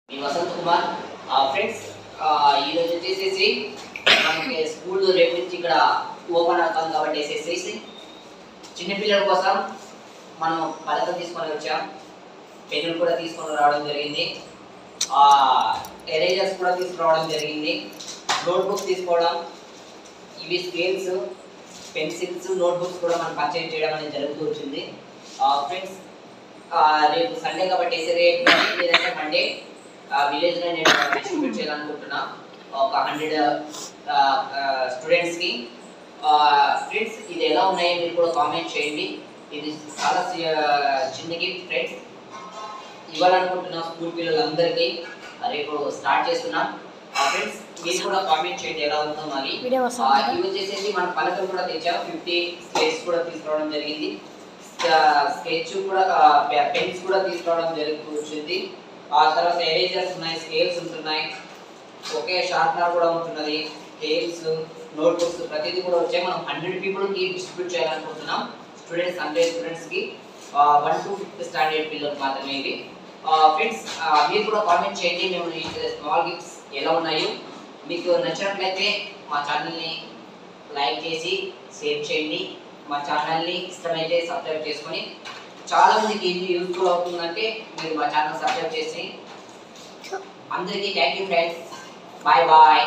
Vasant Kumar friends ఈరోజు వచ్చేసేసి మనకి స్కూల్ రేపు నుంచి ఇక్కడ ఓపెన్ అవుతాం కాబట్టి వేసేసేసి చిన్నపిల్లల కోసం మనం పలకం తీసుకొని వచ్చాం, పెన్నులు కూడా తీసుకొని రావడం జరిగింది, ఎరేజర్స్ కూడా తీసుకురావడం జరిగింది, నోట్బుక్స్ తీసుకోవడం, ఇవి స్కేల్స్, పెన్సిల్స్, నోట్బుక్స్ కూడా మనం పర్చేజ్ చేయడం అనేది జరుగుతూ వచ్చింది. ఫ్రెండ్స్ రేపు సండే కాబట్టి రేపు లేదంటే మండే విలేజ్లో నేను డిస్ట్రిబ్యూట్ చేయాలనుకుంటున్నా ఒక 100 స్టూడెంట్స్కి. ఫ్రెండ్స్ ఇది ఎలా ఉన్నాయో మీరు కూడా కామెంట్ చేయండి. ఇది చాలా చిన్న గిఫ్ట్ ఫ్రెండ్స్, ఇవ్వాలనుకుంటున్నా స్కూల్ పిల్లలందరికీ. రేపు స్టార్ట్ చేస్తున్నాం. ఫ్రెండ్స్ మీరు కూడా కామెంట్ చేయండి ఎలా ఉందో మరి. ఇవి వచ్చేసి మన పలకలు కూడా తెచ్చాం, 50 స్కేల్స్ కూడా తీసుకురావడం జరిగింది, స్కెచ్ కూడా పెన్స్ కూడా తీసుకురావడం జరుగుతూ వచ్చింది. ఆ తర్వాత ఎరేజర్స్ ఉన్నాయి, స్కేల్స్ ఉంటున్నాయి, ఒకే షార్ప్నర్ కూడా ఉంటున్నది, స్కేల్స్, నోట్బుక్స్ ప్రతిదీ కూడా వచ్చాయి. మనం 100 పీపుల్కి డిస్ట్రిబ్యూట్ చేయాలనుకుంటున్నాం. స్టూడెంట్స్ 100 స్టూడెంట్స్కి 1 to 5th స్టాండర్డ్ పిల్లలకు మాత్రమే ఇవి. ఫ్రెండ్స్ మీరు కూడా కామెంట్ చేయండి మేము ఈ స్మాల్ గిఫ్ట్స్ ఎలా ఉన్నాయో. మీకు నచ్చినట్లయితే మా ఛానల్ని లైక్ చేసి షేర్ చేయండి, మా ఛానల్ని ఇష్టమైతే సబ్స్క్రైబ్ చేసుకొని, చాలా మందికి ఇది యూస్ఫుల్ అవుతుందంటే మీరు మా ఛానల్ సబ్స్క్రైబ్ చేసి. అందరికీ thank you friends, bye bye.